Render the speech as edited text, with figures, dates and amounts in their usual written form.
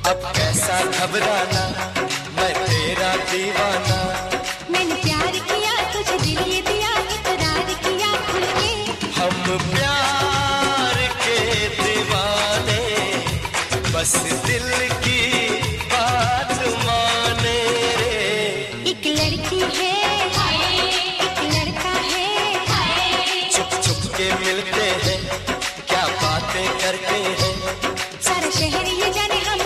अब कैसा घबराना, मैं तेरा दीवाना। मैंने प्यार किया तुझे दिल ये दिया, इकरार किया खुल के। हम प्यार के दीवाने, बस दिल की बात माने रे। एक लड़की है एक लड़का है, छुप छुप के मिलते हैं, क्या बातें करते हैं। सारा शहर ये जाने हम